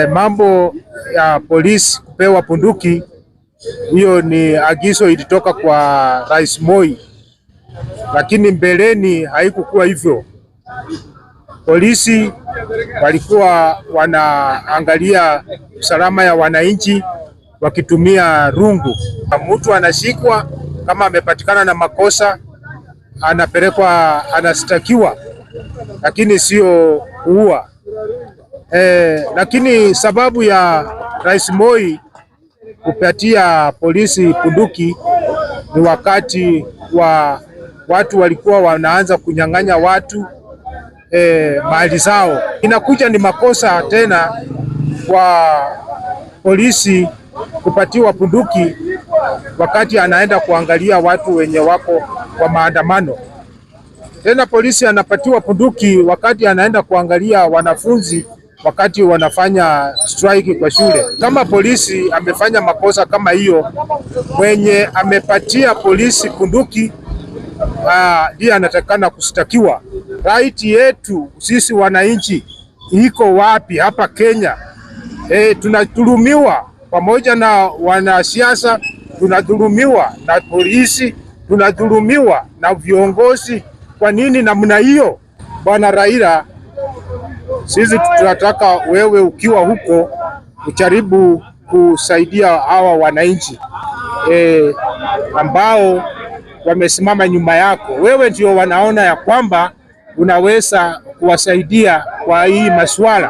Mambo ya polisi kupewa bunduki, hiyo ni agizo ilitoka kwa Rais Moi, lakini mbeleni haikukuwa hivyo. Polisi walikuwa wanaangalia usalama ya wananchi wakitumia rungu. Mtu anashikwa kama amepatikana na makosa, anapelekwa, anastakiwa, lakini sio kuua. Lakini sababu ya Rais Moi kupatia polisi bunduki ni wakati wa watu walikuwa wanaanza kunyang'anya watu mali zao. Inakuja ni makosa tena kwa polisi kupatiwa bunduki wakati anaenda kuangalia watu wenye wako kwa maandamano. Tena polisi anapatiwa bunduki wakati anaenda kuangalia wanafunzi wakati wanafanya strike kwa shule. Kama polisi amefanya makosa kama hiyo, mwenye amepatia polisi bunduki ndiye anatakana kustakiwa. Right yetu sisi wananchi iko wapi hapa Kenya? Tunadhulumiwa pamoja na wanasiasa, tunadhulumiwa na polisi, tunadhulumiwa na viongozi. Kwa nini namna hiyo? Bwana Raila, sisi tunataka wewe ukiwa huko ujaribu kusaidia hawa wananchi ambao wamesimama nyuma yako. Wewe ndio wanaona ya kwamba unaweza kuwasaidia kwa hii masuala.